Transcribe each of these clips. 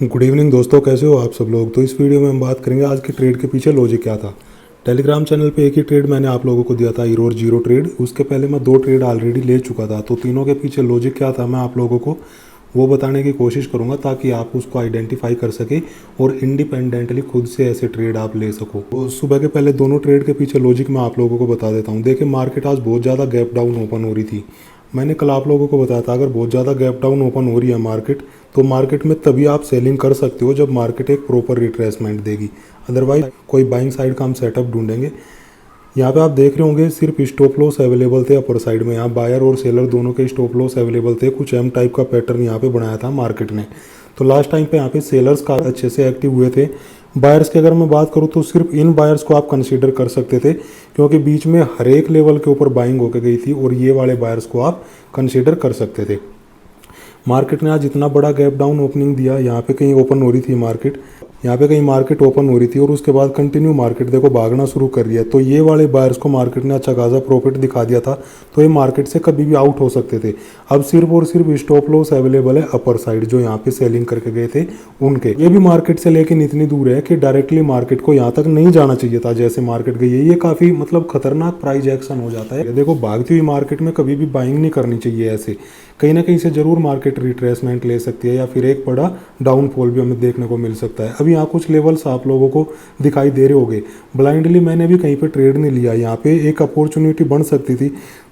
Good evening दोस्तों, कैसे हो आप सब लोग। तो इस वीडियो में हम बात करेंगे आज के ट्रेड के पीछे लॉजिक क्या था। टेलीग्राम चैनल पे एक ही ट्रेड मैंने आप लोगों को दिया था, हीरो और जीरो ट्रेड। उसके पहले मैं 2 ट्रेड ऑलरेडी ले चुका था, तो तीनों के पीछे लॉजिक क्या था मैं आप लोगों को वो बताने की कोशिश करूंगा ताकि आप उसको आइडेंटिफाई कर सके और इंडिपेंडेंटली खुद से ऐसे ट्रेड आप ले सको। तो सुबह के पहले दोनों ट्रेड के पीछे लॉजिक मैं आप लोगों को बता देता हूँ। देखिए, मार्केट आज बहुत ज़्यादा गैप डाउन ओपन हो रही थी। मैंने कल आप लोगों को बताया था अगर बहुत ज़्यादा गैप डाउन ओपन हो रही है मार्केट, तो मार्केट में तभी आप सेलिंग कर सकते हो जब मार्केट एक प्रॉपर रिट्रेसमेंट देगी। अदरवाइज कोई बाइंग साइड का हम सेटअप ढूंढेंगे। यहाँ पे आप देख रहे होंगे सिर्फ स्टॉप लॉस अवेलेबल थे अपर साइड में। यहाँ बायर और सेलर दोनों के स्टॉप लॉस अवेलेबल थे। कुछ एम टाइप का पैटर्न यहाँ पे बनाया था मार्केट ने। तो लास्ट टाइम पे यहाँ पे सेलर्स का अच्छे से एक्टिव हुए थे। बायर्स की अगर मैं बात करूँ तो सिर्फ इन बायर्स को आप कंसीडर कर सकते थे, क्योंकि बीच में हर एक लेवल के ऊपर बाइंग होकर गई थी और ये वाले बायर्स को आप कंसीडर कर सकते थे। मार्केट ने आज इतना बड़ा गैप डाउन ओपनिंग दिया। यहाँ पे कहीं ओपन हो रही थी मार्केट, यहाँ पे कहीं मार्केट ओपन हो रही थी और उसके बाद कंटिन्यू मार्केट देखो भागना शुरू कर रही है। तो ये वाले बायर्स को मार्केट ने अच्छा खासा प्रॉफिट दिखा दिया था, तो ये मार्केट से कभी भी आउट हो सकते थे। अब सिर्फ और सिर्फ स्टॉप लॉस अवेलेबल है अपर साइड, जो यहाँ पे सेलिंग करके गए थे उनके। ये भी मार्केट से लेकिन इतनी दूर है कि डायरेक्टली मार्केट को यहाँ तक नहीं जाना चाहिए था जैसे मार्केट गई है। ये काफ़ी मतलब खतरनाक प्राइस एक्शन हो जाता है। देखो, भागती हुई मार्केट में कभी भी बाइंग नहीं करनी चाहिए। ऐसे कहीं ना कहीं से जरूर मार्केट रिट्रेसमेंट ले सकती है या फिर एक बड़ा डाउनफॉल भी हमें देखने को मिल सकता है। अभी यहाँ कुछ लेवल्स आप लोगों को दिखाई दे रहे होंगे। ब्लाइंडली मैंने भी कहीं पे ट्रेड नहीं लिया। यहाँ पे एक अपॉर्चुनिटी बन सकती थी।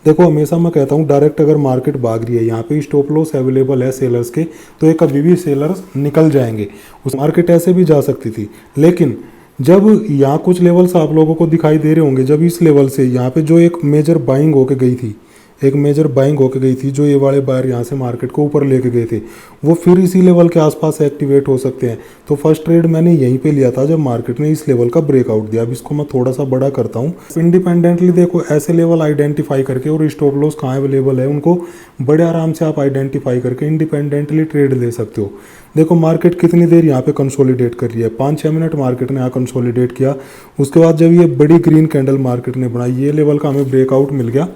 देखो, हमेशा मैं कहता हूँ डायरेक्ट अगर मार्केट भाग रही है, यहाँ पे स्टॉप लॉस अवेलेबल है सेलर्स के, तो ये कभी भी सेलर्स निकल जाएंगे। उस मार्केट ऐसे भी जा सकती थी। लेकिन जब यहाँ कुछ लेवल्स आप लोगों को दिखाई दे रहे होंगे, जब इस लेवल से यहाँ पे जो एक मेजर बाइंग होके गई थी, एक मेजर बाइंग होके गई थी, जो ये वाले बायर यहाँ से मार्केट को ऊपर लेके गए थे, वो फिर इसी लेवल के आसपास एक्टिवेट हो सकते हैं। तो फर्स्ट ट्रेड मैंने यहीं पे लिया था जब मार्केट ने इस लेवल का ब्रेकआउट दिया। अब इसको मैं थोड़ा सा बड़ा करता हूँ। इंडिपेंडेंटली देखो, ऐसे लेवल आइडेंटिफाई करके और स्टॉप लॉस कहाँ अवेलेबल है उनको बड़े आराम से आप आइडेंटिफाई करके इंडिपेंडेंटली ट्रेड ले सकते हो। देखो, मार्केट कितनी देर यहाँ पे कंसोलिडेट कर रही है। 5-6 मिनट मार्केट ने यहाँ कंसोलिडेट किया। उसके बाद जब ये बड़ी ग्रीन कैंडल मार्केट ने बनाई, ये लेवल का हमें ब्रेकआउट मिल गया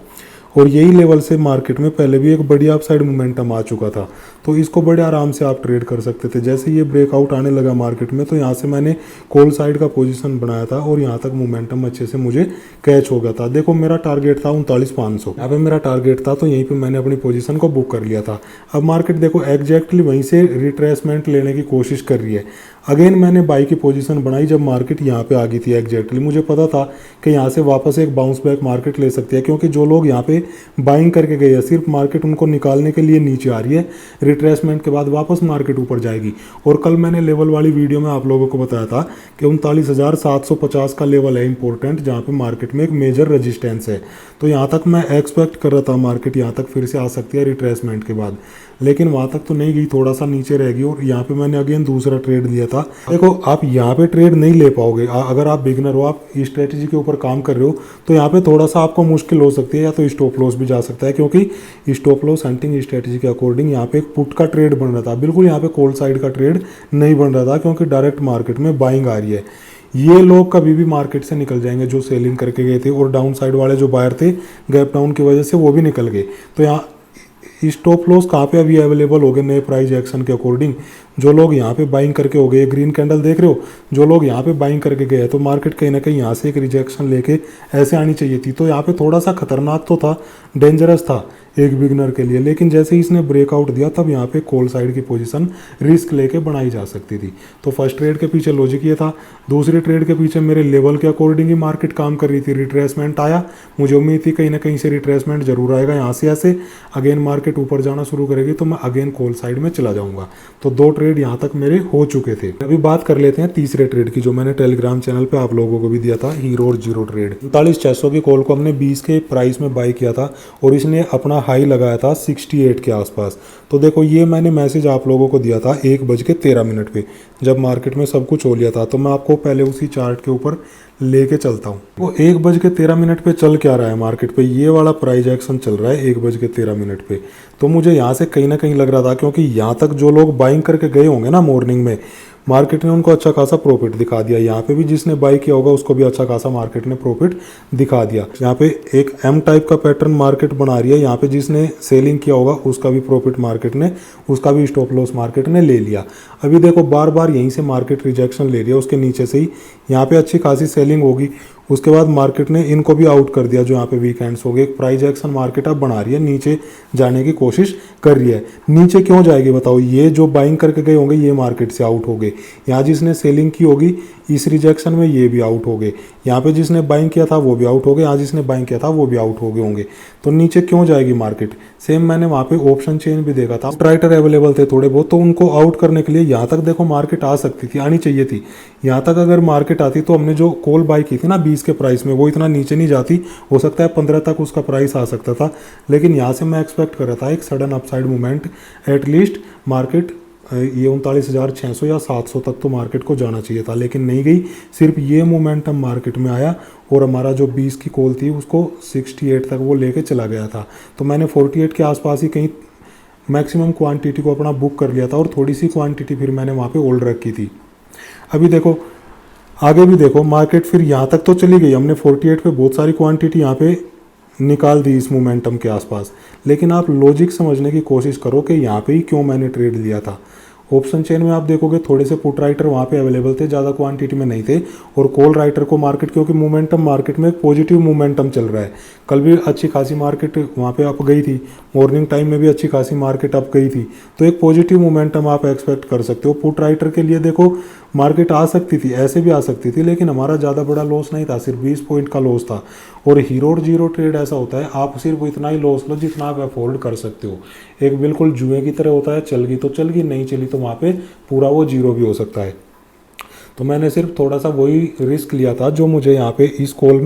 और यही लेवल से मार्केट में पहले भी एक बड़ी अपसाइड मोमेंटम आ चुका था। तो इसको बड़े आराम से आप ट्रेड कर सकते थे। जैसे ये ब्रेकआउट आने लगा मार्केट में, तो यहाँ से मैंने कॉल साइड का पोजीशन बनाया था और यहाँ तक मोमेंटम अच्छे से मुझे कैच हो गया था। देखो, मेरा टारगेट था 39,500, यहाँ पे मेरा टारगेट था, तो यहीं पे मैंने अपनी पोजीशन को बुक कर लिया था। अब मार्केट देखो एग्जैक्टली वहीं से रिट्रेसमेंट लेने की कोशिश कर रही है। अगेन मैंने बाई की पोजीशन बनाई जब मार्केट यहाँ पे आ गई थी। एग्जैक्टली मुझे पता था कि यहाँ से वापस एक बाउंस बैक मार्केट ले सकती है, क्योंकि जो लोग यहाँ पे बाइंग करके गए हैं, सिर्फ मार्केट उनको निकालने के लिए नीचे आ रही है। रिट्रेसमेंट के बाद वापस मार्केट ऊपर जाएगी। और कल मैंने लेवल वाली वीडियो में आप लोगों को बताया था कि 39,750 का लेवल है इंपॉर्टेंट, जहाँ पे मार्केट में एक मेजर रेजिस्टेंस है। तो यहाँ तक मैं एक्सपेक्ट कर रहा था मार्केट यहाँ तक फिर से आ सकती है रिट्रेसमेंट के बाद, लेकिन वहाँ तक तो नहीं गई, थोड़ा सा नीचे रहेगी। और यहाँ पे मैंने अगेन दूसरा ट्रेड लिया था। देखो, आप यहाँ पे ट्रेड नहीं ले पाओगे अगर आप बिगनर हो, आप स्ट्रेटेजी के ऊपर काम कर रहे हो, तो यहाँ पे थोड़ा सा आपको मुश्किल हो सकती है, या तो स्टॉप लॉस भी जा सकता है, क्योंकि स्टॉप लॉस हंटिंग स्ट्रेटेजी के अकॉर्डिंग यहाँ पे एक पुट का ट्रेड बन रहा था। बिल्कुल यहाँ पे कॉल साइड का ट्रेड नहीं बन रहा था, क्योंकि डायरेक्ट मार्केट में बाइंग आ रही है। ये लोग कभी भी मार्केट से निकल जाएंगे जो सेलिंग करके गए थे, और डाउन साइड वाले जो बायर थे गैप डाउन की वजह से वो भी निकल गए। तो यहाँ स्टॉप लॉस कहाँ पे अभी अवेलेबल हो गए नए प्राइस एक्शन के अकॉर्डिंग। जो लोग यहाँ पे बाइंग करके हो गए, ग्रीन कैंडल देख रहे हो, जो लोग यहाँ पे बाइंग करके गए, तो मार्केट कहीं ना कहीं यहाँ से एक रिजेक्शन लेके ऐसे आनी चाहिए थी। तो यहाँ पे थोड़ा सा खतरनाक तो था, डेंजरस था एक बिगनर के लिए, लेकिन जैसे ही इसने ब्रेकआउट दिया तब यहाँ पे कॉल साइड की पोजीशन रिस्क लेके बनाई जा सकती थी। तो फर्स्ट ट्रेड के पीछे लॉजिक ये था। दूसरे ट्रेड के पीछे मेरे लेवल के अकॉर्डिंग ही मार्केट काम कर रही थी। रिट्रेसमेंट आया, मुझे उम्मीद थी कहीं ना कहीं से रिट्रेसमेंट जरूर आएगा। यहाँ से ऐसे अगेन मार्केट ऊपर जाना शुरू करेगी तो मैं अगेन कॉल साइड में चला जाऊंगा। तो 2 ट्रेड यहाँ तक मेरे हो चुके थे। अभी बात कर लेते हैं तीसरे ट्रेड की, जो मैंने टेलीग्राम चैनल पे आप लोगों को भी दिया था, हीरो और जीरो ट्रेड। 39,600 की कॉल को हमने 20 के प्राइस में बाई किया था और इसने अपना हाई लगाया था 68 के आसपास। तो देखो, ये मैंने मैसेज आप लोगों को दिया था 1:13 पे, जब मार्केट में सब कुछ हो लिया था। तो मैं आपको पहले उसी चार्ट के ऊपर लेके चलता हूँ। वो 1:13 पे चल क्या रहा है मार्केट पे, ये वाला प्राइस एक्शन चल रहा है 1:13 पे। तो मुझे यहाँ से कहीं ना कहीं लग रहा था, क्योंकि यहाँ तक जो लोग बाइंग करके गए होंगे ना मॉर्निंग में, मार्केट ने उनको अच्छा खासा प्रॉफिट दिखा दिया। यहाँ पे भी जिसने बाई किया होगा उसको भी अच्छा खासा मार्केट ने प्रॉफिट दिखा दिया। यहाँ पे एक एम टाइप का पैटर्न मार्केट बना रही है। यहाँ पे जिसने सेलिंग किया होगा उसका भी प्रॉफिट मार्केट ने, उसका भी स्टॉप लॉस मार्केट ने ले लिया। अभी देखो बार बार यहीं से मार्केट रिजेक्शन ले रही है, उसके नीचे से ही यहाँ पे अच्छी खासी सेलिंग होगी, उसके बाद मार्केट ने इनको भी आउट कर दिया जो यहाँ पे वीकेंड्स हो गए। एक प्राइस एक्शन मार्केट अब बना रही है, नीचे जाने की कोशिश कर रही है। नीचे क्यों जाएगी बताओ, ये जो बाइंग करके गए होंगे ये मार्केट से आउट हो गए, यहाँ जिसने सेलिंग की होगी इस रिजेक्शन में ये भी आउट हो गए, यहाँ पे जिसने बाइंग किया था वो भी आउट हो गए, यहाँ जिसने बाइंग किया था वो भी आउट हो गए होंगे। तो नीचे क्यों जाएगी मार्केट। सेम मैंने वहाँ पे ऑप्शन चेन भी देखा था, ट्राइटर अवेलेबल थे थोड़े बहुत, तो उनको आउट करने के लिए यहाँ तक देखो मार्केट आ सकती थी, आनी चाहिए थी। यहाँ तक अगर मार्केट आती तो हमने जो कॉल बाई की थी ना 20 के प्राइस में, वो इतना नीचे नहीं जाती, हो सकता है 15 तक उसका प्राइस आ सकता था। लेकिन यहाँ से मैं एक्सपेक्ट कर रहा था एक sudden upside movement, at least market ये 39,600 या 700 तक तो मार्केट को जाना चाहिए था, लेकिन नहीं गई। सिर्फ ये मोमेंटम मार्केट में आया और हमारा जो 20 की कॉल थी उसको 68 तक वो लेके चला गया था। तो मैंने 48 के आसपास ही कहीं मैक्सिमम क्वांटिटी को अपना बुक कर लिया था और थोड़ी सी क्वांटिटी फिर मैंने वहाँ पे होल्ड रखी थी। अभी देखो आगे भी देखो मार्केट फिर यहाँ तक तो चली गई, हमने 48 पे बहुत सारी क्वांटिटी यहाँ पे निकाल दी इस मोमेंटम के आसपास। लेकिन आप लॉजिक समझने की कोशिश करो कि यहाँ पे ही क्यों मैंने ट्रेड लिया था। ऑप्शन चेन में आप देखोगे थोड़े से पुट राइटर वहाँ पे अवेलेबल थे, ज़्यादा क्वांटिटी में नहीं थे, और कॉल राइटर को मार्केट, क्योंकि मोमेंटम मार्केट में एक पॉजिटिव मोमेंटम चल रहा है, कल भी अच्छी खासी मार्केट वहाँ पे अप गई थी, मॉर्निंग टाइम में भी अच्छी खासी मार्केट अप गई थी, तो एक पॉजिटिव मोमेंटम आप एक्सपेक्ट कर सकते हो। पुट राइटर के लिए देखो मार्केट आ सकती थी, ऐसे भी आ सकती थी, लेकिन हमारा ज़्यादा बड़ा लॉस नहीं था, सिर्फ 20 पॉइंट का लॉस था। और हीरो और जीरो ट्रेड ऐसा होता है, आप सिर्फ इतना ही लॉस लो जितना आप अफोर्ड कर सकते हो। एक बिल्कुल जुए की तरह होता है, चल गई तो चल गई, नहीं चली तो वहाँ पे पूरा वो जीरो भी हो सकता है। तो मैंने सिर्फ थोड़ा सा वही रिस्क लिया था जो मुझे यहाँ पे इस कॉल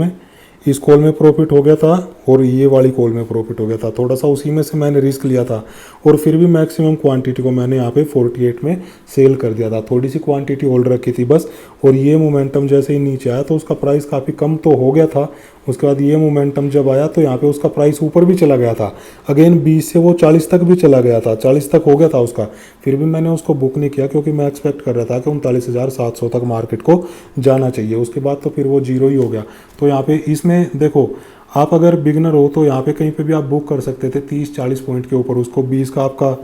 में प्रॉफिट हो गया था और ये वाली कॉल में प्रॉफिट हो गया था, थोड़ा सा उसी में से मैंने रिस्क लिया था। और फिर भी मैक्सिमम क्वांटिटी को मैंने यहाँ पे 48 में सेल कर दिया था, थोड़ी सी क्वांटिटी होल्ड रखी थी बस। और ये मोमेंटम जैसे ही नीचे आया तो उसका प्राइस काफ़ी कम तो हो गया था, उसके बाद ये मोमेंटम जब आया तो यहाँ पे उसका प्राइस ऊपर भी चला गया था, अगेन 20 से वो 40 तक भी चला गया था, 40 तक हो गया था उसका। फिर भी मैंने उसको बुक नहीं किया क्योंकि मैं एक्सपेक्ट कर रहा था कि 39,700 तक मार्केट को जाना चाहिए, उसके बाद तो फिर वो जीरो ही हो गया। तो यहाँ पे इसमें देखो आप अगर बिगनर हो तो यहाँ पे कहीं पे भी आप बुक कर सकते थे 30-40 पॉइंट के ऊपर, उसको 20 का आपका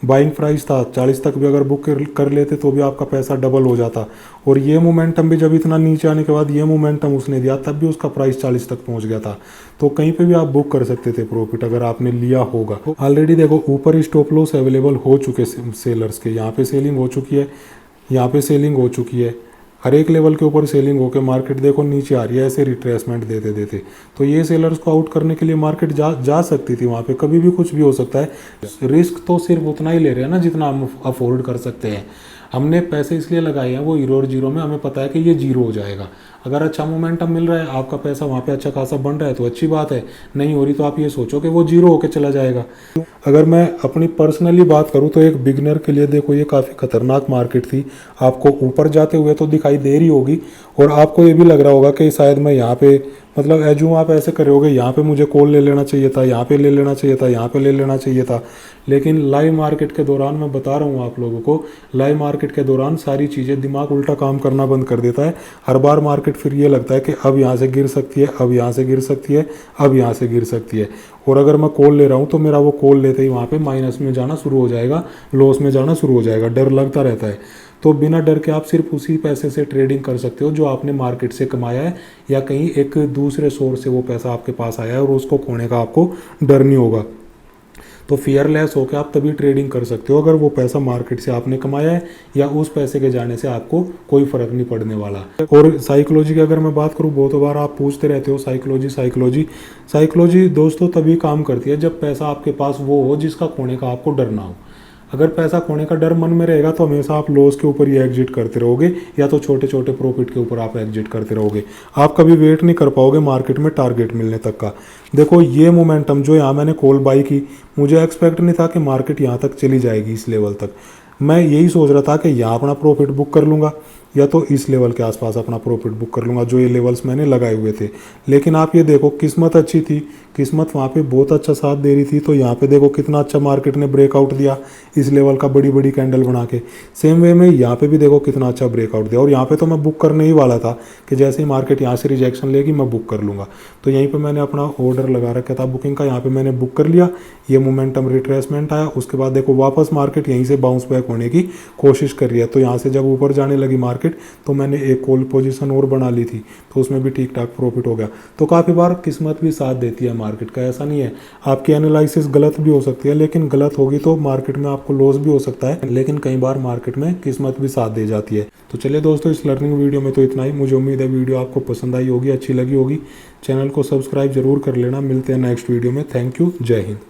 बाइंग प्राइस था, 40 तक भी अगर बुक कर लेते तो भी आपका पैसा डबल हो जाता। और ये मोमेंटम भी जब इतना नीचे आने के बाद ये मोमेंटम उसने दिया तब भी उसका प्राइस 40 तक पहुंच गया था। तो कहीं पे भी आप बुक कर सकते थे प्रॉफिट अगर आपने लिया होगा। ऑलरेडी देखो ऊपर स्टॉप लॉस अवेलेबल हो चुके सेलर्स के, यहाँ पे सेलिंग हो चुकी है, यहाँ पे सेलिंग हो चुकी है, हर एक लेवल के ऊपर सेलिंग होकर मार्केट देखो नीचे आ रही है ऐसे रिट्रेसमेंट देते देते। तो ये सेलर्स को आउट करने के लिए मार्केट जा सकती थी, वहाँ पे कभी भी कुछ भी हो सकता है। रिस्क तो सिर्फ उतना ही ले रहे हैं ना जितना हम अफोर्ड कर सकते हैं। हमने पैसे इसलिए लगाए हैं वो हीरो और जीरो में, हमें पता है कि ये जीरो हो जाएगा। अगर अच्छा मोमेंटम मिल रहा है, आपका पैसा वहाँ पे अच्छा खासा बन रहा है तो अच्छी बात है, नहीं हो रही तो आप ये सोचो कि वो जीरो होकर चला जाएगा। अगर मैं अपनी पर्सनली बात करूँ तो एक बिगनर के लिए देखो ये काफ़ी खतरनाक मार्केट थी। आपको ऊपर जाते हुए तो दिखाई दे रही होगी और आपको ये भी लग रहा होगा कि शायद मैं यहाँ पे, मतलब एजूम आप ऐसे करे होगे यहाँ पे मुझे कॉल ले लेना चाहिए था, यहाँ पे ले लेना चाहिए था, यहाँ पे ले लेना चाहिए था। लेकिन लाइव मार्केट के दौरान मैं बता रहा हूँ आप लोगों को, लाइव मार्केट के दौरान सारी चीज़ें दिमाग उल्टा काम करना बंद कर देता है। हर बार मार्केट फिर ये लगता है कि अब यहाँ से गिर सकती है, अब यहाँ से गिर सकती है, अब यहाँ से गिर सकती है। और अगर मैं कॉल ले रहा हूँ तो मेरा वो कॉल लेते ही वहाँ पे माइनस में जाना शुरू हो जाएगा, लॉस में जाना शुरू हो जाएगा, डर लगता रहता है। तो बिना डर के आप सिर्फ उसी पैसे से ट्रेडिंग कर सकते हो जो आपने मार्केट से कमाया है या कहीं एक दूसरे सोर्स से वो पैसा आपके पास आया है और उसको खोने का आपको डर नहीं होगा। तो फियरलेस होकर आप तभी ट्रेडिंग कर सकते हो अगर वो पैसा मार्केट से आपने कमाया है या उस पैसे के जाने से आपको कोई फर्क नहीं पड़ने वाला। और साइकोलॉजी की अगर मैं बात करूँ, बहुत बार आप पूछते रहते हो साइकोलॉजी दोस्तों तभी काम करती है जब पैसा आपके पास वो हो जिसका खोने का आपको डर ना हो। अगर पैसा खोने का डर मन में रहेगा तो हमेशा आप लॉस के ऊपर ही एग्जिट करते रहोगे या तो छोटे छोटे प्रॉफिट के ऊपर आप एग्जिट करते रहोगे। आप कभी वेट नहीं कर पाओगे मार्केट में टारगेट मिलने तक का। देखो ये मोमेंटम जो यहाँ मैंने कॉल बाई की, मुझे एक्सपेक्ट नहीं था कि मार्केट यहाँ तक चली जाएगी इस लेवल तक। मैं यही सोच रहा था कि यहाँ अपना प्रॉफिट बुक कर लूँगा, या तो इस लेवल के आसपास अपना प्रॉफिट बुक कर लूँगा, जो ये लेवल्स मैंने लगाए हुए थे। लेकिन आप ये देखो, किस्मत अच्छी थी, किस्मत वहाँ पे बहुत अच्छा साथ दे रही थी। तो यहाँ पे देखो कितना अच्छा मार्केट ने ब्रेकआउट दिया इस लेवल का, बड़ी बड़ी कैंडल बना के। सेम वे में यहाँ पे भी देखो कितना अच्छा ब्रेकआउट दिया, और यहाँ पे तो मैं बुक करने ही वाला था कि जैसे ही मार्केट यहाँ से रिजेक्शन लेगी मैं बुक कर लूँगा। तो यहीं पे मैंने अपना ऑर्डर लगा रखा था बुकिंग का, यहाँ पे मैंने बुक कर लिया। ये मोमेंटम रिट्रेसमेंट आया, उसके बाद देखो वापस मार्केट यहीं से बाउंस बैक होने की कोशिश कर रही है। तो यहाँ से जब ऊपर जाने लगी मार्केट तो मैंने एक कॉल पोजीशन और बना ली थी, तो उसमें भी ठीक ठाक प्रॉफिट हो गया। तो काफ़ी बार किस्मत भी साथ देती है मार्केट का, ऐसा नहीं है। आपकी एनालिसिस गलत भी हो सकती है, लेकिन गलत होगी तो मार्केट में आपको लॉस भी हो सकता है, लेकिन कई बार मार्केट में किस्मत भी साथ दे जाती है। तो चलिए दोस्तों, इस लर्निंग वीडियो में तो इतना ही। मुझे उम्मीद है वीडियो आपको पसंद आई होगी, अच्छी लगी होगी। चैनल को सब्सक्राइब जरूर कर लेना। मिलते हैं नेक्स्ट वीडियो में। थैंक यू, जय हिंद।